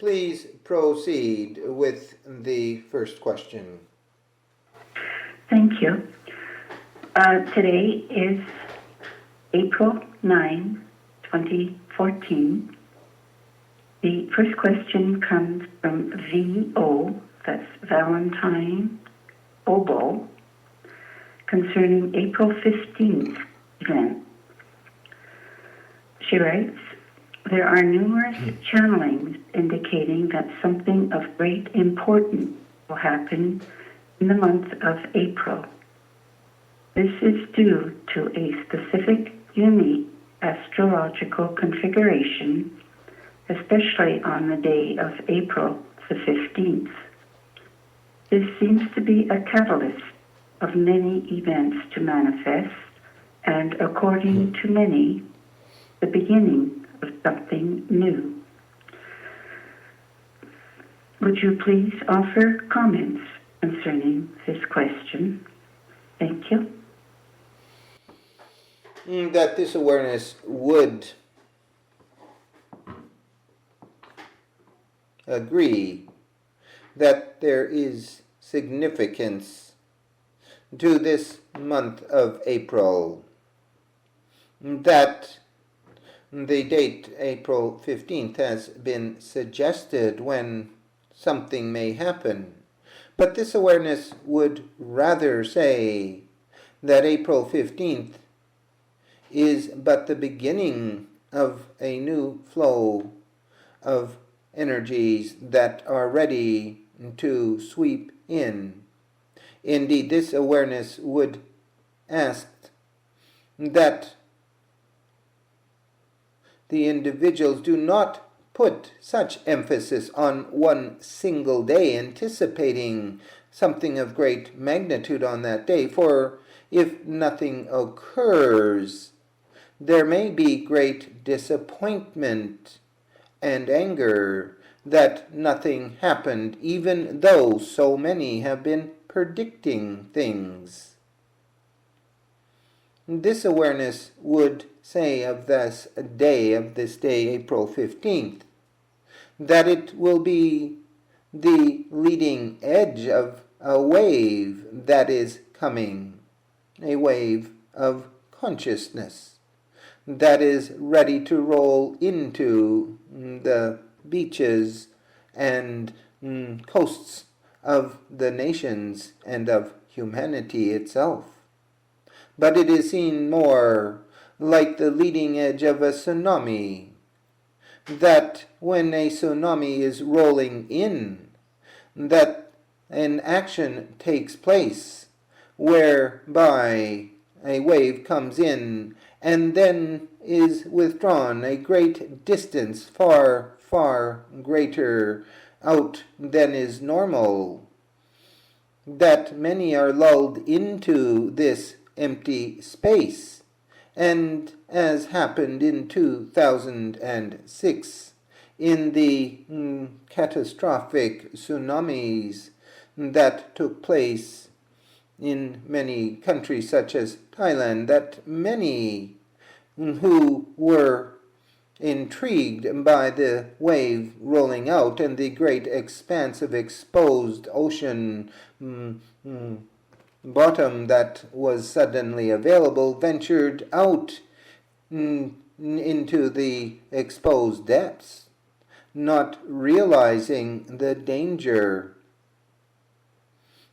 Please proceed with the first question. Thank you. Today is April 9, 2014. The first question comes from VO, that's Valentine Obo, concerning April 15th event. She writes, there are numerous channelings indicating that something of great importance will happen in the month of April. This is due to a specific, unique astrological configuration, especially on the day of April the 15th. This seems to be a catalyst of many events to manifest, and according to many, the beginning of something new. Would you please offer comments concerning this question? Thank you. That this awareness would agree that there is significance to this month of April, that the date April 15th has been suggested when something may happen. But this awareness would rather say that April 15th is but the beginning of a new flow of energies that are ready to sweep in. Indeed, this awareness would ask that the individuals do not put such emphasis on one single day, anticipating something of great magnitude on that day, for if nothing occurs, there may be great disappointment and anger that nothing happened, even though so many have been predicting things. This awareness would say of this day, April 15th, that it will be the leading edge of a wave that is coming, a wave of consciousness that is ready to roll into the beaches and coasts of the nations and of humanity itself. But it is seen more like the leading edge of a tsunami, that when a tsunami is rolling in, that an action takes place whereby a wave comes in and then is withdrawn a great distance, far, far greater out than is normal, that many are lulled into this empty space. And as happened in 2006, in the catastrophic tsunamis that took place in many countries such as Thailand, that many who were intrigued by the wave rolling out and the great expanse of exposed ocean bottom that was suddenly available, ventured out into the exposed depths, not realizing the danger,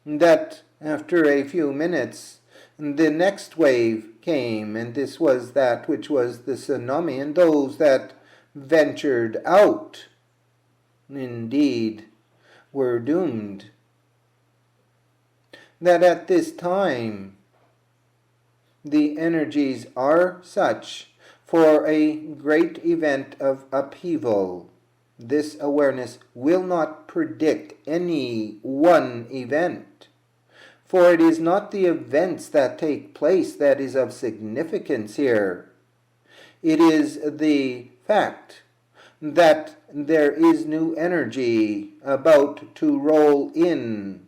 that after a few minutes the next wave came, and this was that which was the tsunami, and those that ventured out indeed were doomed. That at this time the energies are such for a great event of upheaval. This awareness will not predict any one event, for it is not the events that take place that is of significance here. It is the fact that there is new energy about to roll in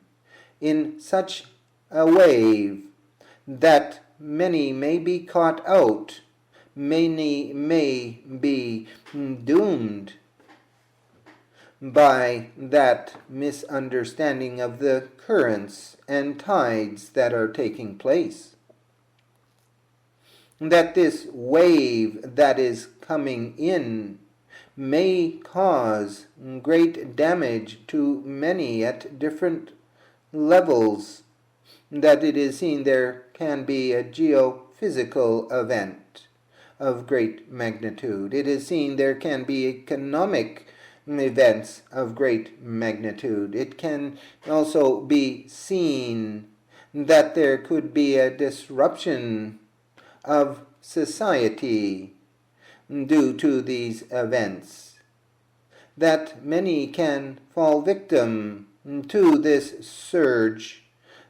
such a wave that many may be caught out, many may be doomed. by that misunderstanding of the currents and tides that are taking place. That this wave that is coming in may cause great damage to many at different levels, that it is seen there can be a geophysical event of great magnitude. It is seen there can be economic events of great magnitude. It can also be seen that there could be a disruption of society due to these events, that many can fall victim to this surge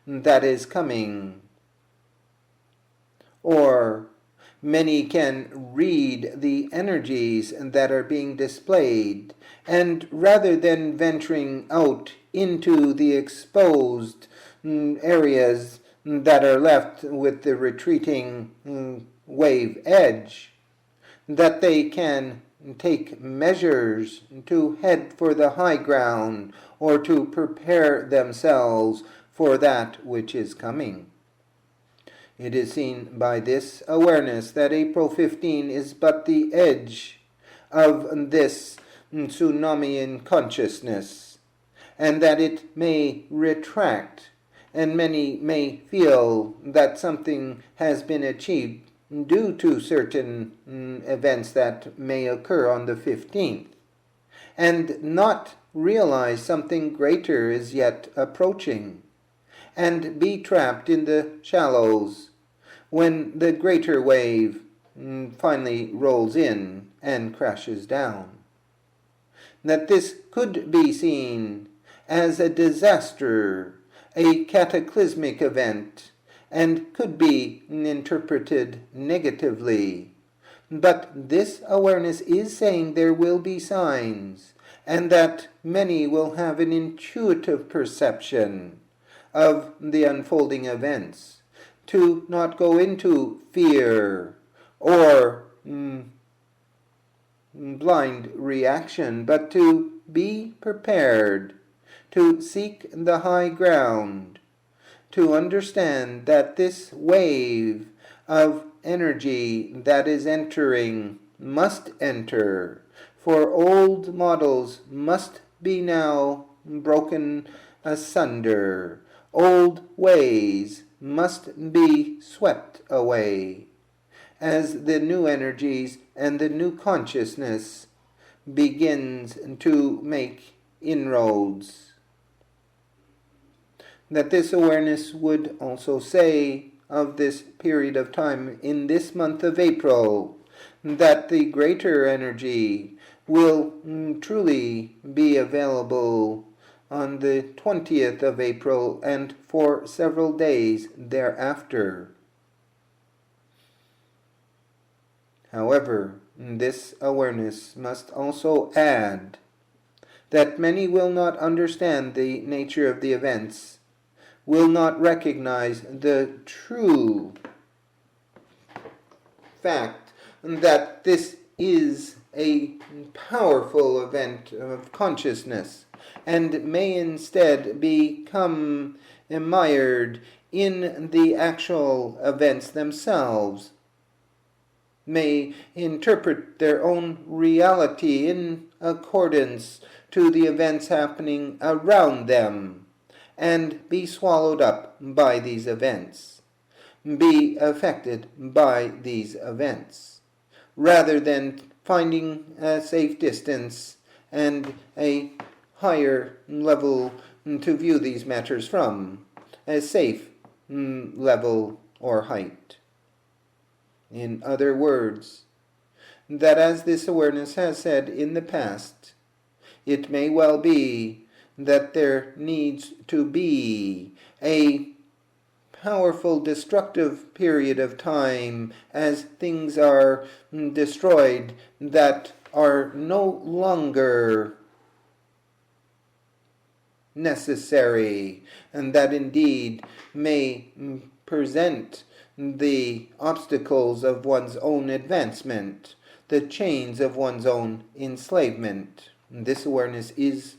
that is coming, or many can read the energies that are being displayed, and rather than venturing out into the exposed areas that are left with the retreating wave edge, that they can take measures to head for the high ground or to prepare themselves for that which is coming. It is seen by this awareness that April 15 is but the edge of this tsunami in consciousness, and that it may retract, and many may feel that something has been achieved due to certain events that may occur on the 15th, and not realize something greater is yet approaching, and be trapped in the shallows when the greater wave finally rolls in and crashes down. That this could be seen as a disaster, a cataclysmic event, and could be interpreted negatively. But this awareness is saying there will be signs, and that many will have an intuitive perception of the unfolding events, to not go into fear or blind reaction, but to be prepared, to seek the high ground, to understand that this wave of energy that is entering must enter, for old models must be now broken asunder, old ways must be swept away, as the new energies and the new consciousness begins to make inroads. That this awareness would also say of this period of time in this month of April, that the greater energy will truly be available on the 20th of April and for several days thereafter. However, this awareness must also add that many will not understand the nature of the events, will not recognize the true fact that this is a powerful event of consciousness, and may instead become mired in the actual events themselves, may interpret their own reality in accordance to the events happening around them, and be swallowed up by these events, be affected by these events, rather than finding a safe distance and a higher level to view these matters from, a safe level or height. In other words, that as this awareness has said in the past, it may well be that there needs to be a powerful destructive period of time as things are destroyed that are no longer necessary, and that indeed may present the obstacles of one's own advancement, the chains of one's own enslavement, This awareness is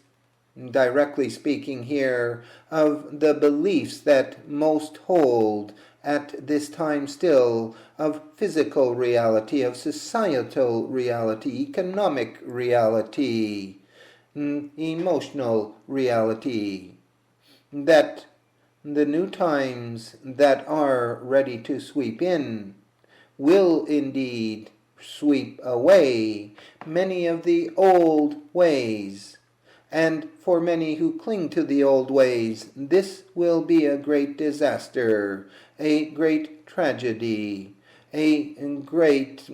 directly speaking here of the beliefs that most hold at this time still of physical reality, of societal reality, economic reality, emotional reality, that the new times that are ready to sweep in will indeed sweep away many of the old ways. And for many who cling to the old ways, this will be a great disaster, a great tragedy, a great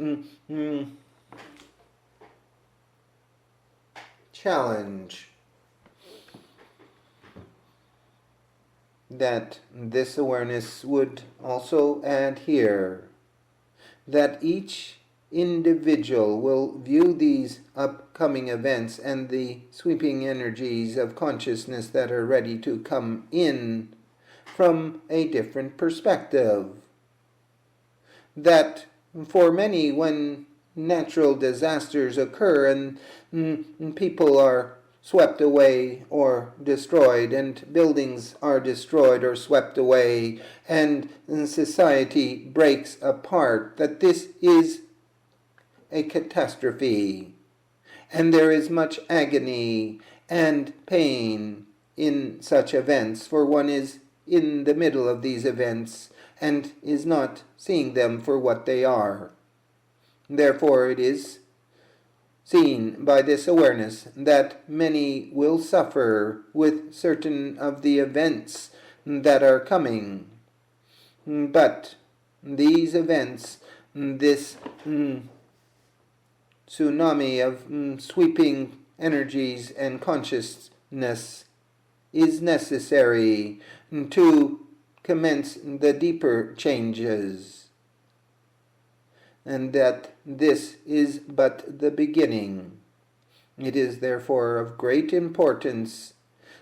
challenge. That this awareness would also add here, that each individual will view these upcoming events and the sweeping energies of consciousness that are ready to come in from a different perspective. That for many, when natural disasters occur and people are swept away or destroyed, and buildings are destroyed or swept away, and society breaks apart, that this is a catastrophe, and there is much agony and pain in such events, for one is in the middle of these events and is not seeing them for what they are. Therefore, it is seen by this awareness that many will suffer with certain of the events that are coming. But these events, this tsunami of sweeping energies and consciousness is necessary to commence the deeper changes, and that this is but the beginning. It is therefore of great importance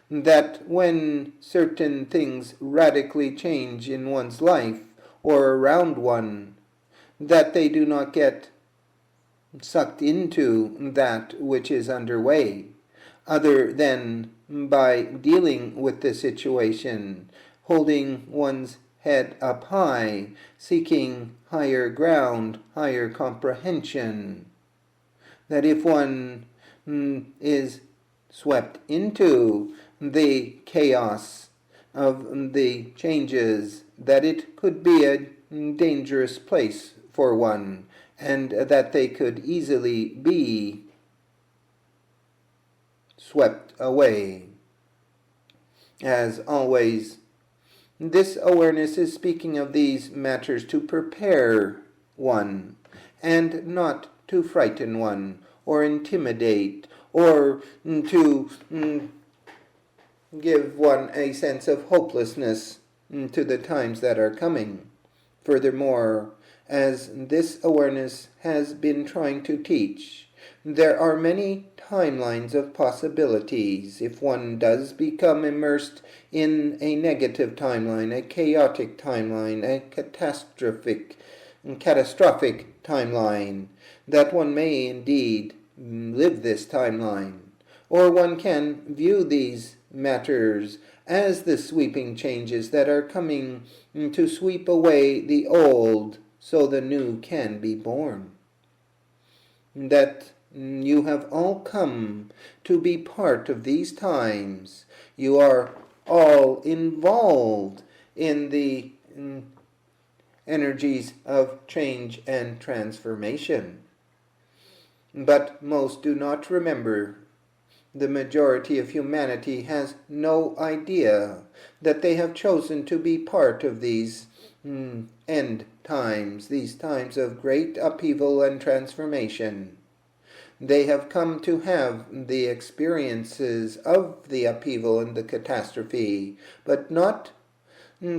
that when certain things radically change in one's life or around one, that they do not get sucked into that which is underway, other than by dealing with the situation, holding one's head up high, seeking higher ground, higher comprehension. That if one is swept into the chaos of the changes, that it could be a dangerous place for one, and that they could easily be swept away. As always, this awareness is speaking of these matters to prepare one, and not to frighten one, or intimidate, or to give one a sense of hopelessness to the times that are coming. Furthermore, as this awareness has been trying to teach, there are many timelines of possibilities. If one does become immersed in a negative timeline, a chaotic timeline, a catastrophic timeline, that one may indeed live this timeline. Or one can view these matters as the sweeping changes that are coming to sweep away the old, so the new can be born. That you have all come to be part of these times. You are all involved in the energies of change and transformation. But most do not remember. The majority of humanity has no idea that they have chosen to be part of these end times, these times of great upheaval and transformation. They have come to have the experiences of the upheaval and the catastrophe, but not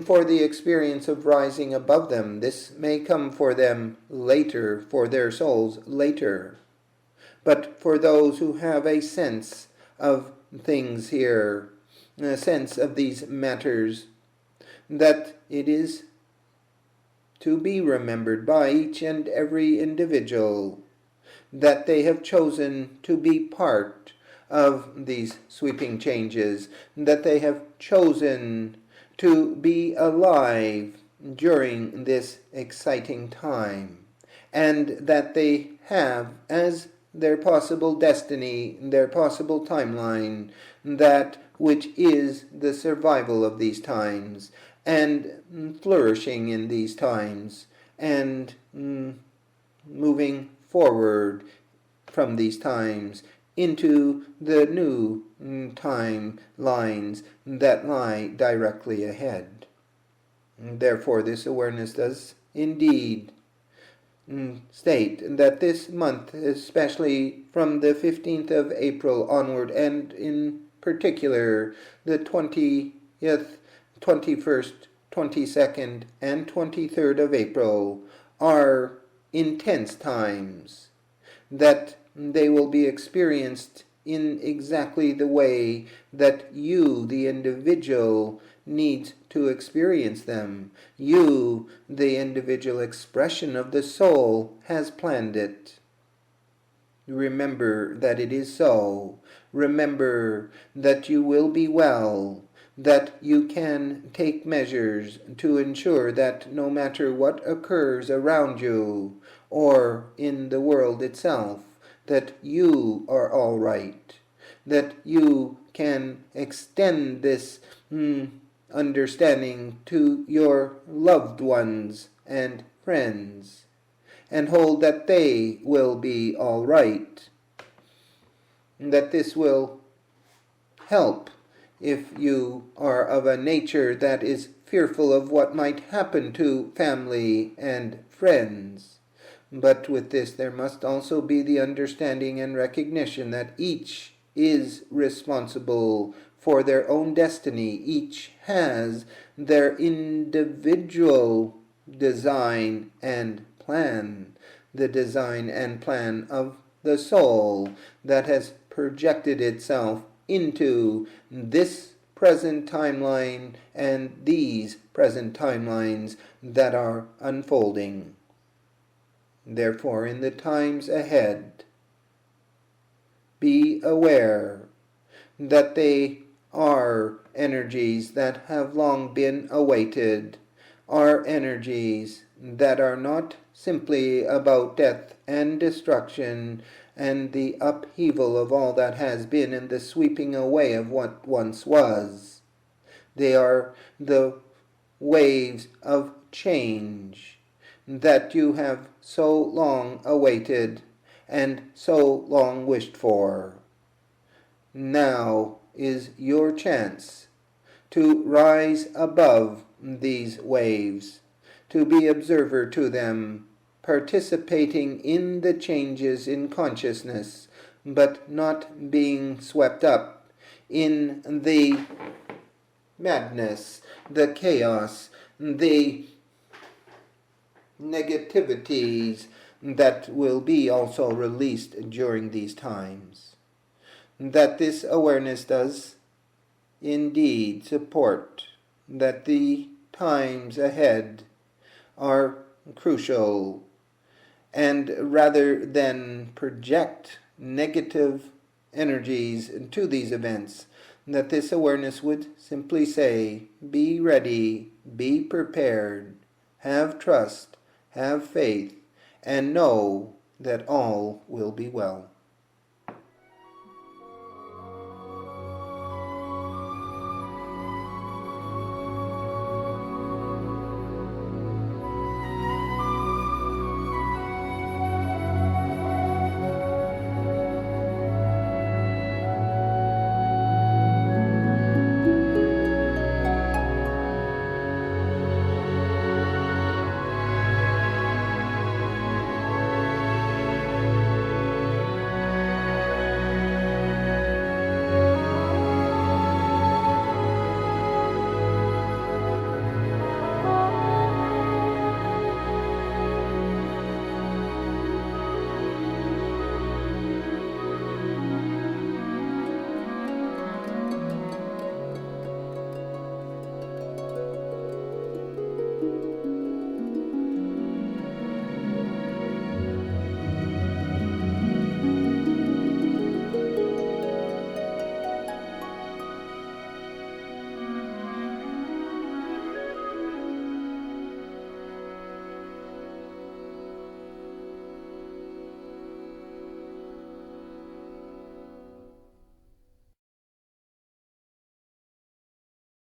for the experience of rising above them. This may come for them later, for their souls later. But for those who have a sense of things here, a sense of these matters, that it is to be remembered by each and every individual that they have chosen to be part of these sweeping changes, that they have chosen to be alive during this exciting time, and that they have as their possible destiny, their possible timeline, that which is the survival of these times, and flourishing in these times, and moving forward from these times into the new timelines that lie directly ahead. Therefore, this awareness does indeed state that this month, especially from the 15th of April onward, and in particular the 20th, 21st, 22nd, and 23rd of April, are intense times, that they will be experienced in exactly the way that you, the individual, needs to experience them. You, the individual expression of the soul, has planned it. Remember that it is so. Remember that you will be well, that you can take measures to ensure that no matter what occurs around you or in the world itself, that you are all right, that you can extend this understanding to your loved ones and friends, and hold that they will be all right, that this will help if you are of a nature that is fearful of what might happen to family and friends. But with this, there must also be the understanding and recognition that each is responsible for their own destiny. Each has their individual design and plan, the design and plan of the soul that has projected itself into this present timeline and these present timelines that are unfolding. Therefore, in the times ahead, be aware that they are energies that have long been awaited, are energies that are not simply about death and destruction and the upheaval of all that has been and the sweeping away of what once was. They are the waves of change that you have so long awaited and so long wished for. Now is your chance to rise above these waves, to be observer to them, participating in the changes in consciousness, but not being swept up in the madness, the chaos, the negativities that will be also released during these times. That this awareness does indeed support that the times ahead are crucial, and rather than project negative energies to these events, that this awareness would simply say, be ready, be prepared, have trust, have faith, and know that all will be well.